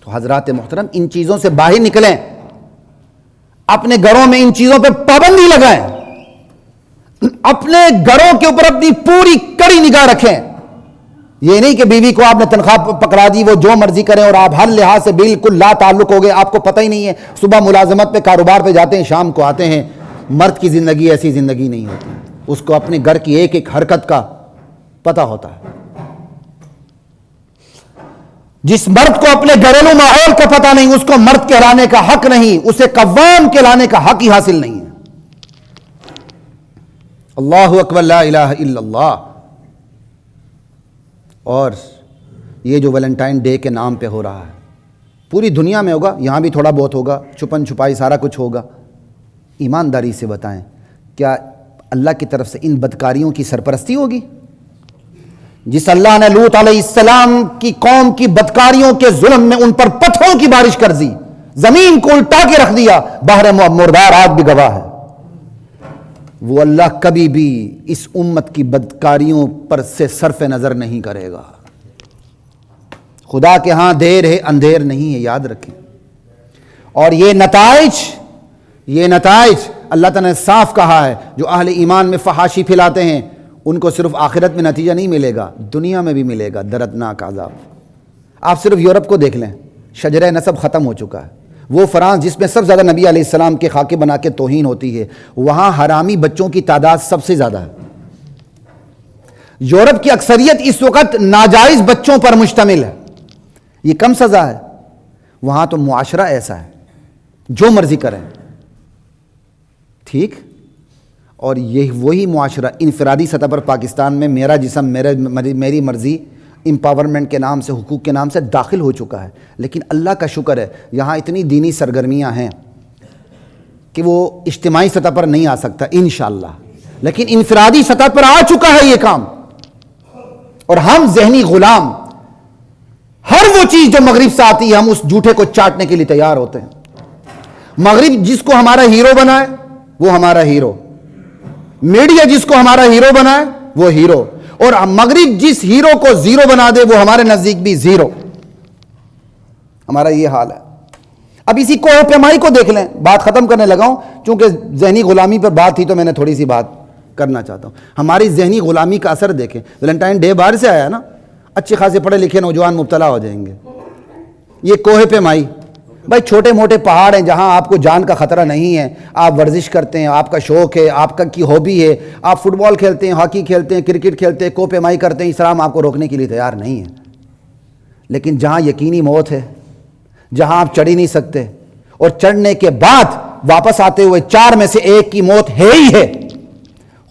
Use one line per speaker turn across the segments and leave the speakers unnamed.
تو حضرات محترم ان چیزوں سے باہر نکلیں، اپنے گھروں میں ان چیزوں پہ پابندی لگائیں، اپنے گھروں کے اوپر اپنی پوری کڑی نگاہ رکھیں۔ یہ نہیں کہ بیوی کو آپ نے تنخواہ پکڑا دی، وہ جو مرضی کریں اور آپ ہر لحاظ سے بالکل لا تعلق ہو گئے، آپ کو پتہ ہی نہیں ہے، صبح ملازمت پہ کاروبار پہ جاتے ہیں، شام کو آتے ہیں۔ مرد کی زندگی ایسی زندگی نہیں ہوتی، اس کو اپنے گھر کی ایک ایک حرکت کا پتہ ہوتا ہے۔ جس مرد کو اپنے گھریلو ماحول کا پتہ نہیں، اس کو مرد کہلانے کا حق نہیں، اسے قوام کہلانے کا حق ہی حاصل نہیں ہے۔ اللہ اکبر، لا الہ الا اللہ۔ اور یہ جو ویلنٹائن ڈے کے نام پہ ہو رہا ہے پوری دنیا میں ہوگا، یہاں بھی تھوڑا بہت ہوگا، چھپن چھپائی سارا کچھ ہوگا۔ ایمانداری سے بتائیں، کیا اللہ کی طرف سے ان بدکاریوں کی سرپرستی ہوگی؟ جس اللہ نے لوط علیہ السلام کی قوم کی بدکاریوں کے ظلم میں ان پر پتھروں کی بارش کر دی، زمین کو الٹا کے رکھ دیا، بحر مردار آج بھی گواہ ہے، وہ اللہ کبھی بھی اس امت کی بدکاریوں پر سے صرف نظر نہیں کرے گا۔ خدا کے ہاں دیر ہے اندھیر نہیں ہے، یاد رکھیں۔ اور یہ نتائج اللہ تعالیٰ نے صاف کہا ہے، جو اہل ایمان میں فحاشی پھیلاتے ہیں ان کو صرف آخرت میں نتیجہ نہیں ملے گا، دنیا میں بھی ملے گا دردناک عذاب۔ آپ صرف یورپ کو دیکھ لیں، شجرہ نسب ختم ہو چکا ہے۔ وہ فرانس جس میں سب سے زیادہ نبی علیہ السلام کے خاکے بنا کے توہین ہوتی ہے، وہاں حرامی بچوں کی تعداد سب سے زیادہ ہے۔ یورپ کی اکثریت اس وقت ناجائز بچوں پر مشتمل ہے، یہ کم سزا ہے، وہاں تو معاشرہ ایسا ہے جو مرضی کریں، ٹھیک؟ اور یہ وہی معاشرہ انفرادی سطح پر پاکستان میں میرا جسم میری مرضی امپاورمنٹ کے نام سے، حقوق کے نام سے داخل ہو چکا ہے۔ لیکن اللہ کا شکر ہے یہاں اتنی دینی سرگرمیاں ہیں کہ وہ اجتماعی سطح پر نہیں آ سکتا انشاءاللہ، لیکن انفرادی سطح پر آ چکا ہے یہ کام۔ اور ہم ذہنی غلام، ہر وہ چیز جو مغرب سے آتی ہے ہم اس جھوٹے کو چاٹنے کے لیے تیار ہوتے ہیں۔ مغرب جس کو ہمارا ہیرو بنائے وہ ہمارا ہیرو، میڈیا جس کو ہمارا ہیرو بنائے وہ ہیرو، اور مغرب جس ہیرو کو زیرو بنا دے وہ ہمارے نزدیک بھی زیرو۔ ہمارا یہ حال ہے۔ اب اسی کوہ پیمائی کو دیکھ لیں، بات ختم کرنے لگا ہوں چونکہ ذہنی غلامی پر بات تھی تو میں نے تھوڑی سی بات کرنا چاہتا ہوں۔ ہماری ذہنی غلامی کا اثر دیکھیں، ویلنٹائن ڈے باہر سے آیا نا، اچھے خاصے پڑھے لکھے نوجوان مبتلا ہو جائیں گے۔ یہ کوہ پیمائی بھائی چھوٹے موٹے پہاڑ ہیں جہاں آپ کو جان کا خطرہ نہیں ہے، آپ ورزش کرتے ہیں، آپ کا شوق ہے، آپ کی ہابی ہے، آپ فٹ بال کھیلتے ہیں، ہاکی کھیلتے ہیں، کرکٹ کھیلتے ہیں، کوہ پیمائی کرتے ہیں، اسلام آپ کو روکنے کے لیے تیار نہیں ہے۔ لیکن جہاں یقینی موت ہے، جہاں آپ چڑھ ہی نہیں سکتے، اور چڑھنے کے بعد واپس آتے ہوئے 4 میں سے 1 کی موت ہے ہی ہے،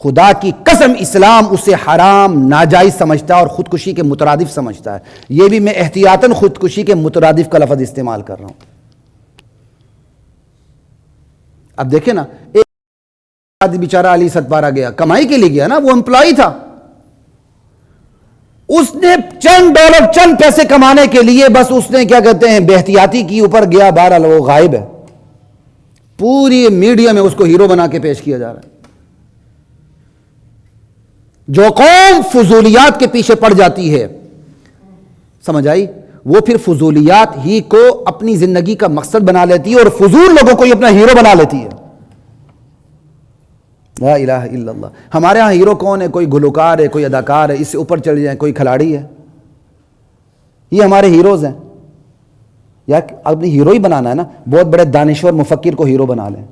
خدا کی قسم اسلام اسے حرام ناجائز سمجھتا ہے اور خودکشی کے مترادف سمجھتا ہے۔ یہ بھی میں احتیاطاً خودکشی کے مترادف کا لفظ استعمال کر رہا ہوں۔ اب دیکھیں نا، ایک آدمی بیچارہ علی ستپارہ گیا، کمائی کے لیے گیا نا، وہ امپلائی تھا، اس نے چند ڈالر چند پیسے کمانے کے لیے بس اس نے کیا کہتے ہیں بے احتیاطی کی، اوپر گیا، بہرحال وہ غائب ہے۔ پوری میڈیا میں اس کو ہیرو بنا کے پیش کیا جا رہا ہے۔ جو قوم فضولیات کے پیچھے پڑ جاتی ہے، سمجھ آئی، وہ پھر فضولیات ہی کو اپنی زندگی کا مقصد بنا لیتی ہے اور فضول لوگوں کو ہی اپنا ہیرو بنا لیتی ہے۔ لا الہ الا اللہ۔ ہمارے ہاں ہیرو کون ہے؟ کوئی گلوکار ہے، کوئی اداکار ہے، اس سے اوپر چڑھ جائیں، کوئی کھلاڑی ہے، یہ ہمارے ہیروز ہیں۔ یا اپنی ہیرو ہی بنانا ہے نا، بہت بڑے دانشور مفکر کو ہیرو بنا لیں،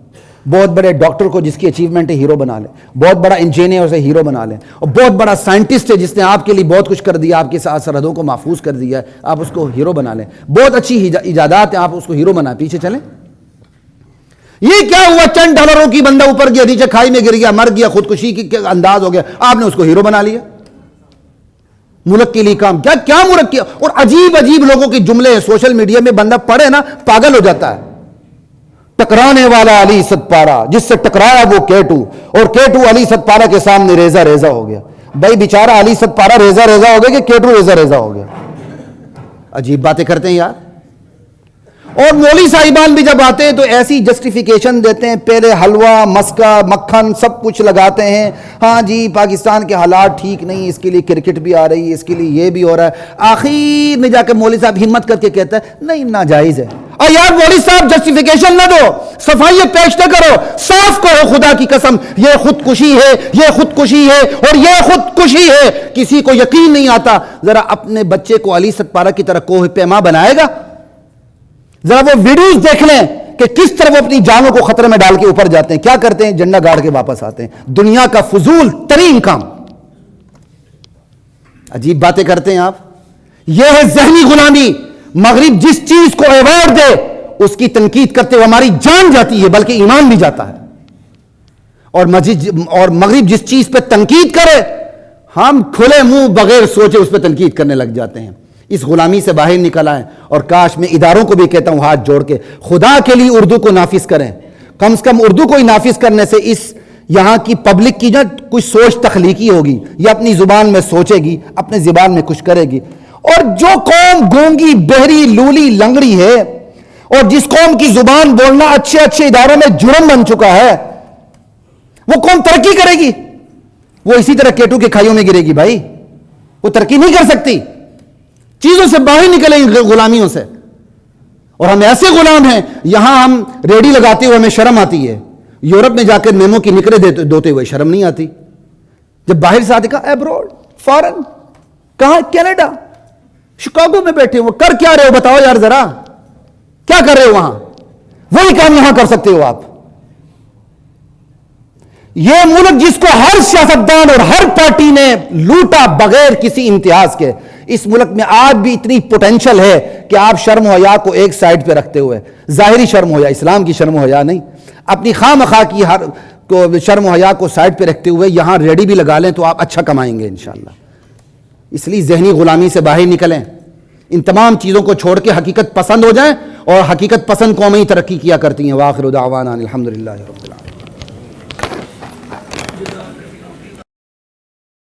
بہت بڑے ڈاکٹر کو جس کی اچیومنٹ ہے ہیرو بنا لیں، بہت بڑا انجینئر اسے ہیرو بنا لیں، اور بہت بڑا سائنٹسٹ ہے جس نے آپ کے لیے بہت کچھ کر دیا، آپ کی سرحدوں کو محفوظ کر دیا ہے، آپ اس کو ہیرو بنا لیں، بہت اچھی ایجادات ہیں، آپ اس کو ہیرو بنائیں، پیچھے چلیں۔ یہ کیا ہوا؟ چند ڈالروں کی بندہ اوپر گیا، نیچے کھائی میں گر گیا، مر گیا، خودکشی کی انداز ہو گیا، آپ نے اس کو ہیرو بنا لیا۔ ملک کے لیے کام کیا ملک کیا، اور عجیب عجیب لوگوں کے جملے ہیں سوشل میڈیا میں، بندہ پڑھے نا پاگل ہو جاتا ہے۔ ٹکرانے والا علی ستپارہ، جس سے ٹکرایا وہ کیٹو، اور کیٹو علی ستپارہ کے سامنے ریزہ ریزہ ہو گیا۔ بھائی بیچارہ علی ستپارہ ریزہ ریزہ ہو گیا کہ کیٹو ریزہ ریزہ ہو گیا؟ عجیب باتیں کرتے ہیں یار۔ اور مولوی صاحبان بھی جب آتے ہیں تو ایسی جسٹیفیکیشن دیتے ہیں، پہلے حلوہ مسکہ مکھن سب کچھ لگاتے ہیں، ہاں جی پاکستان کے حالات ٹھیک نہیں، اس کے لیے کرکٹ بھی آ رہی ہے، اس کے لیے یہ بھی ہو رہا ہے، آخر میں جا کے مولوی صاحب ہمت کر کے کہتا ہے نہیں ناجائز ہے۔ اور یار مولوی صاحب جسٹیفیکیشن نہ دو، صفائی پیش نہ کرو، صاف کہو خدا کی قسم یہ خودکشی ہے، یہ خودکشی ہے اور یہ خودکشی ہے۔ کسی کو یقین نہیں آتا، ذرا اپنے بچے کو علی ستپارہ کی طرح کوہ پیما بنائے گا؟ ذرا وہ ویڈیوز دیکھ لیں کہ کس طرح وہ اپنی جانوں کو خطرے میں ڈال کے اوپر جاتے ہیں، کیا کرتے ہیں، جھنڈا گاڑ کے واپس آتے ہیں۔ دنیا کا فضول ترین کام، عجیب باتیں کرتے ہیں آپ۔ یہ ہے ذہنی غلامی۔ مغرب جس چیز کو ایوارڈ دے اس کی تنقید کرتے ہوئے ہماری جان جاتی ہے بلکہ ایمان بھی جاتا ہے، اور مغرب جس چیز پہ تنقید کرے ہم کھلے منہ بغیر سوچے اس پہ تنقید کرنے لگ جاتے ہیں۔ اس غلامی سے باہر نکل آئیں، اور کاش میں اداروں کو بھی کہتا ہوں ہاتھ جوڑ کے خدا کے لیے اردو کو نافذ کریں، کم سے کم اردو کو ہی نافذ کرنے سے اس یہاں کی پبلک کی کچھ سوچ تخلیقی ہوگی، یا اپنی زبان میں سوچے گی، اپنے زبان میں کچھ کرے گی۔ اور جو قوم گونگی بہری لولی لنگڑی ہے، اور جس قوم کی زبان بولنا اچھے اچھے اداروں میں جرم بن چکا ہے، وہ قوم ترقی کرے گی؟ وہ اسی طرح کیٹو کے کھائیوں میں گرے گی بھائی، وہ ترقی نہیں کر سکتی، چیزوں سے باہر نکلیں غلامیوں سے۔ اور ہم ایسے غلام ہیں، یہاں ہم ریڈی لگاتے ہوئے ہمیں شرم آتی ہے، یورپ میں جا کر میمو کی نکرے دوتے ہوئے شرم نہیں آتی۔ جب باہر سے آتے کہا ایبروڈ، فارن، کہاں؟ کینیڈا، شکاگو میں بیٹھے ہو، کر کیا رہے ہو بتاؤ یار، ذرا کیا کر رہے ہو وہاں؟ وہی کام یہاں کر سکتے ہو آپ۔ یہ ملک جس کو ہر سیاستدان اور ہر پارٹی نے لوٹا بغیر کسی امتیاز کے، اس ملک میں آج بھی اتنی پوٹینشل ہے کہ آپ شرم و حیا کو ایک سائڈ پہ رکھتے ہوئے، ظاہری شرم و حیا، اسلام کی شرم و حیا نہیں، اپنی خواہ مخواہ کی ہر کو شرم و حیا کو سائڈ پہ رکھتے ہوئے یہاں ریڈی بھی لگا لیں تو آپ اچھا کمائیں گے انشاءاللہ۔ اس لیے ذہنی غلامی سے باہر نکلیں، ان تمام چیزوں کو چھوڑ کے حقیقت پسند ہو جائیں، اور حقیقت پسند قومیں ہی ترقی کیا کرتی ہیں۔ وآخر دعوانا الحمدللہ رب العالمین۔